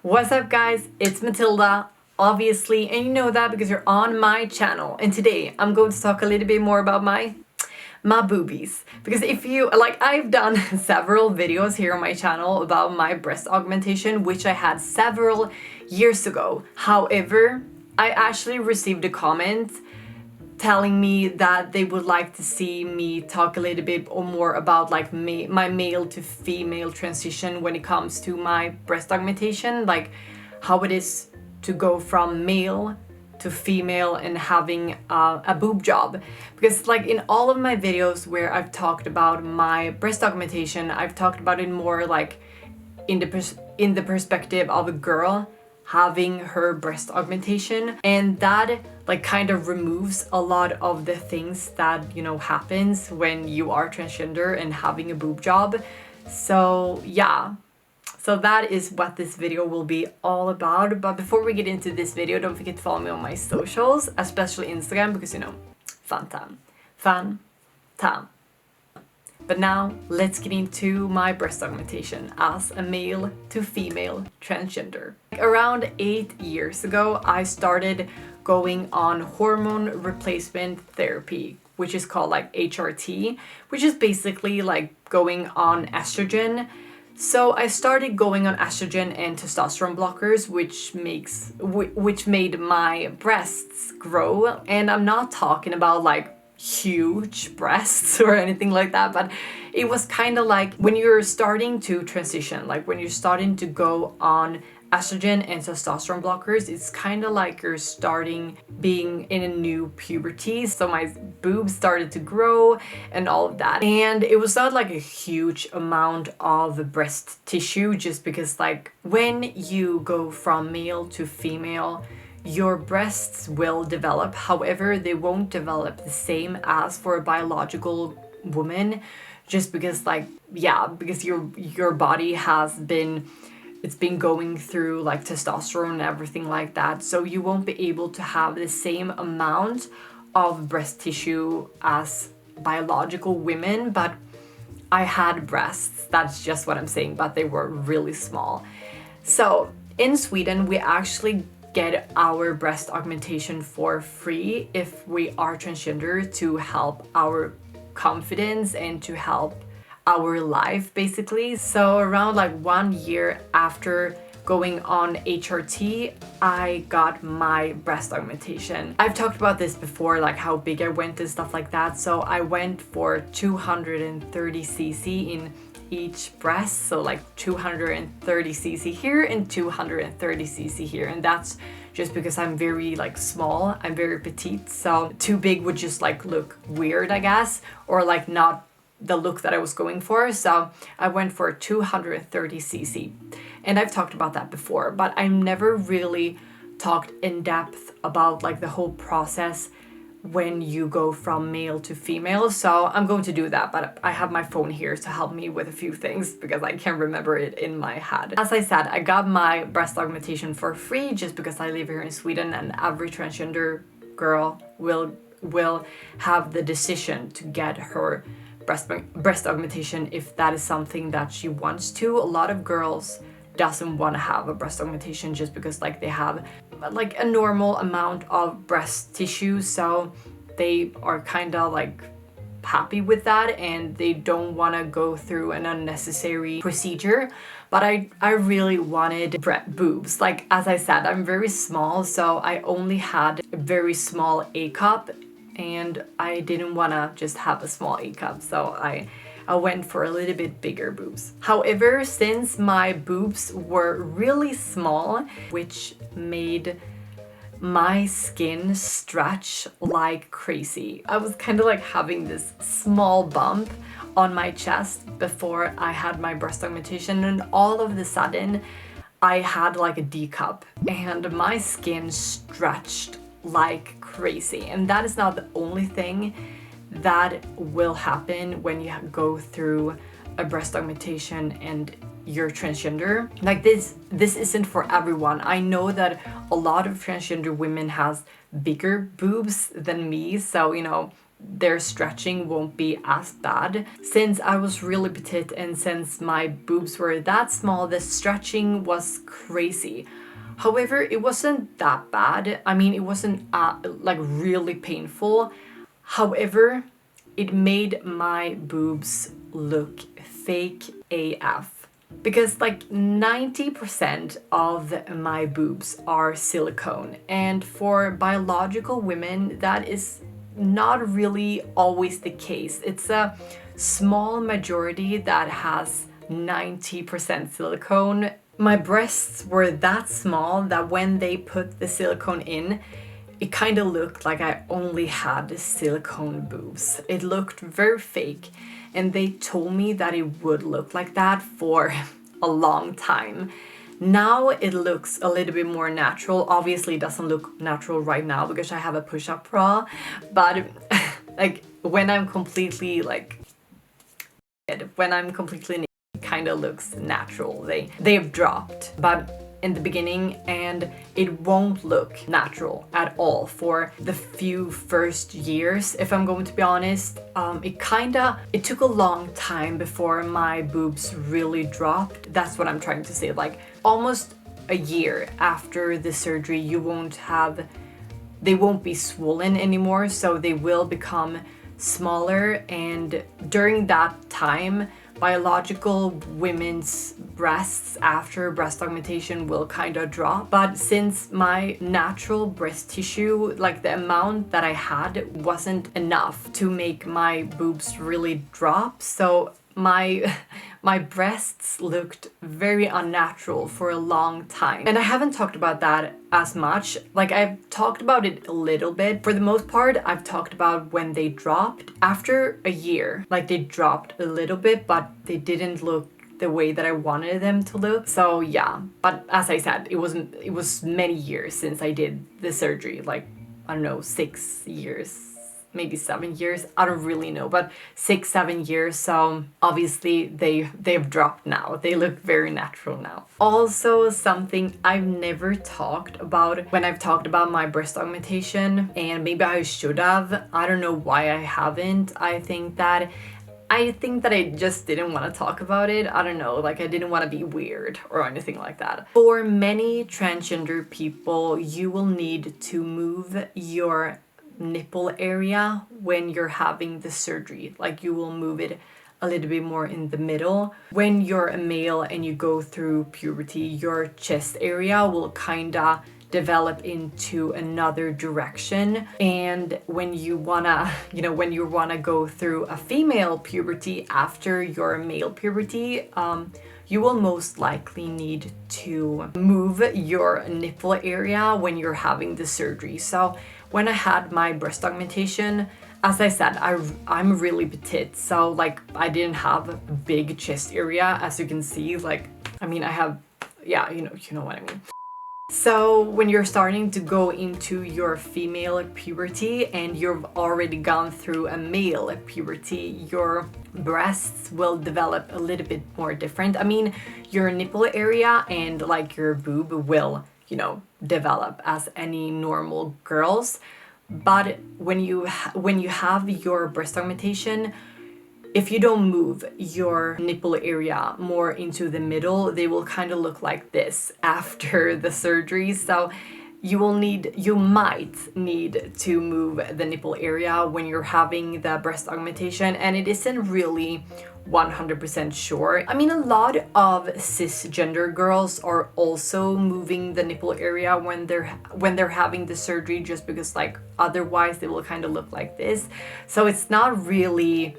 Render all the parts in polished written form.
What's up guys, it's Mathilda, obviously, and you know that because you're on my channel. And today I'm going to talk a little bit more about my boobies. Because if you, I've done several videos here on my channel about my breast augmentation, which I had several years ago. However, I actually received a comment telling me that they would like to see me talk a little bit or more about my male to female transition when it comes to my breast augmentation, like how it is to go from male to female and having a boob job. Because like in all of my videos where I've talked about my breast augmentation, I've talked about it more like in the perspective of a girl having her breast augmentation, and that like kind of removes a lot of the things that happens when you are transgender and having a boob job. So yeah, so that is what this video will be all about. But before we get into this video, don't forget to follow me on my socials, especially Instagram, because fun time. But now let's get into my breast augmentation as a male to female transgender. Around 8 years ago, I started going on hormone replacement therapy, which is called like HRT, which is basically like going on estrogen. So I started going on estrogen and testosterone blockers, which made my breasts grow. And I'm not talking about like huge breasts or anything like that, but it was kind of like when you're starting to transition, like when you're starting to go on estrogen and testosterone blockers, it's kind of like you're starting being in a new puberty. So my boobs started to grow and all of that, and it was not like a huge amount of breast tissue, just because like when you go from male to female, your breasts will develop. However, they won't develop the same as for a biological woman, just because because your body has been going through like testosterone and everything like that. So you won't be able to have the same amount of breast tissue as biological women. But I had breasts, that's just what I'm saying, but they were really small. So in Sweden, we actually get our breast augmentation for free if we are transgender, to help our confidence and to help our life basically. So around like 1 year after going on HRT, I got my breast augmentation. I've talked about this before, like how big I went and stuff like that. So I went for 230 cc in each breast, so like 230 cc here and 230 cc here, and that's just because I'm very like small, I'm very petite, so too big would just like look weird, I guess, or like not the look that I was going for. So I went for 230 cc, and I've talked about that before, but I've never really talked in depth about like the whole process when you go from male to female. So I'm going to do that, but I have my phone here to help me with a few things because I can't remember it in my head. As I said, I got my breast augmentation for free just because I live here in Sweden, and every transgender girl will have the decision to get her breast augmentation if that is something that she wants to. A lot of girls doesn't want to have a breast augmentation just because like they have like a normal amount of breast tissue, so they are kind of like happy with that and they don't want to go through an unnecessary procedure. But I really wanted boobs. Like as I said, I'm very small, so I only had a very small A cup, and I didn't want to just have a small A cup, so I went for a little bit bigger boobs. However, since my boobs were really small, which made my skin stretch like crazy, I was kind of like having this small bump on my chest before I had my breast augmentation, and all of a sudden I had like a D cup and my skin stretched like crazy. And that is not the only thing that will happen when you go through a breast augmentation and you're transgender. Like this isn't for everyone. I know that a lot of transgender women has bigger boobs than me, so their stretching won't be as bad. Since I was really petite and since my boobs were that small, the stretching was crazy. However, it wasn't that bad. I mean, it wasn't like really painful. However, it made my boobs look fake AF. Because like 90% of my boobs are silicone, and for biological women that is not really always the case. It's a small majority that has 90% silicone. My breasts were that small that when they put the silicone in, it kind of looked like I only had silicone boobs. It looked very fake, and they told me that it would look like that for a long time. Now it looks a little bit more natural. Obviously it doesn't look natural right now because I have a push-up bra, but like when I'm completely naked, it kind of looks natural. They have dropped, but in the beginning, and it won't look natural at all for the few first years, if I'm going to be honest. It took a long time before my boobs really dropped. That's what I'm trying to say. Like almost a year after the surgery, they won't be swollen anymore, so they will become smaller. And during that time, biological women's breasts after breast augmentation will kind of drop. But since my natural breast tissue, like the amount that I had wasn't enough to make my boobs really drop, so my breasts looked very unnatural for a long time. And I haven't talked about that as much. Like I've talked about it a little bit. For the most part, I've talked about when they dropped. After a year, like they dropped a little bit, but they didn't look the way that I wanted them to look. So yeah, but as I said, it was many years since I did the surgery. Like, I don't know, 6 years, maybe 7 years, I don't really know, but 6-7 years. So obviously they've dropped now. They look very natural now. Also, something I've never talked about when I've talked about my breast augmentation, and maybe I should have. I don't know why I haven't. I think that I just didn't want to talk about it. I don't know, like I didn't want to be weird or anything like that. For many transgender people, you will need to move your nipple area when you're having the surgery. Like you will move it a little bit more in the middle. When you're a male and you go through puberty, your chest area will kinda develop into another direction. And when you wanna go through a female puberty after your male puberty, you will most likely need to move your nipple area when you're having the surgery. So when I had my breast augmentation, as I said, I'm really petite, so like I didn't have a big chest area, as you can see. Like, I mean, I have, yeah, you know what I mean. So when you're starting to go into your female puberty and you've already gone through a male puberty, your breasts will develop a little bit more different. I mean, your nipple area and like your boob will, develop as any normal girls. But when you have your breast augmentation, if you don't move your nipple area more into the middle, they will kind of look like this after the surgery. So you might need to move the nipple area when you're having the breast augmentation, and it isn't really 100% sure. I mean, a lot of cisgender girls are also moving the nipple area when they're having the surgery, just because like otherwise they will kind of look like this. So it's not really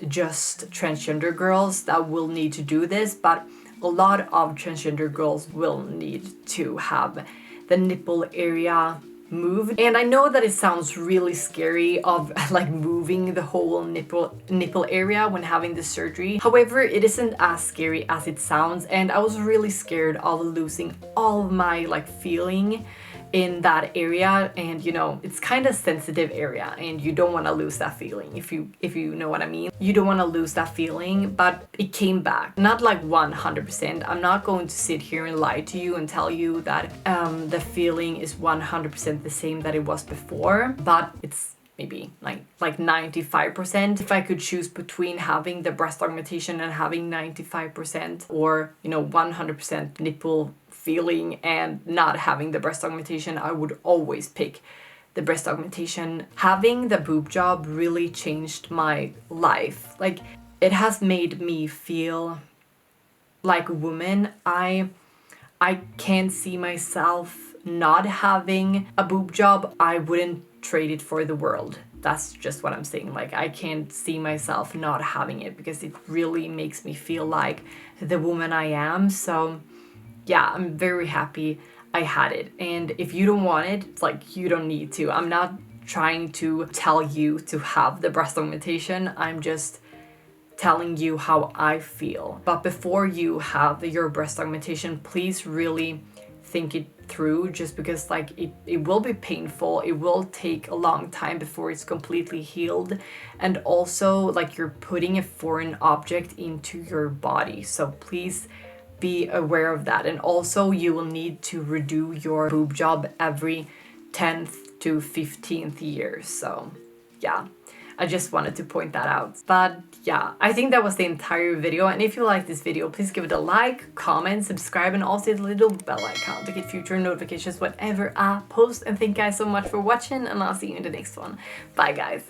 just transgender girls that will need to do this, but a lot of transgender girls will need to have the nipple area moved. And I know that it sounds really scary of like moving the whole nipple area when having the surgery. However, it isn't as scary as it sounds, and I was really scared of losing all of my like feeling in that area. And it's kind of sensitive area, and you don't want to lose that feeling, if you know what I mean. You don't want to lose that feeling, but it came back, not like 100%. I'm not going to sit here and lie to you and tell you that the feeling is 100% the same that it was before, but maybe like 95%. If I could choose between having the breast augmentation and having 95% or, you know, 100% nipple feeling and not having the breast augmentation, I would always pick the breast augmentation. Having the boob job really changed my life. Like, it has made me feel like a woman. I can't see myself not having a boob job. I wouldn't trade it for the world. That's just what I'm saying. Like, I can't see myself not having it because it really makes me feel like the woman I am. So yeah, I'm very happy I had it. And if you don't want it, it's like, you don't need to. I'm not trying to tell you to have the breast augmentation. I'm just telling you how I feel. But before you have your breast augmentation, please really think it through, just because like it will be painful. It will take a long time before it's completely healed. And also, like, you're putting a foreign object into your body. So please be aware of that. And also, you will need to redo your boob job every 10th to 15th year. So yeah, I just wanted to point that out. But yeah, I think that was the entire video. And if you like this video, please give it a like, comment, subscribe, and also hit the little bell icon to get future notifications whenever I post. And thank you guys so much for watching, and I'll see you in the next one. Bye guys.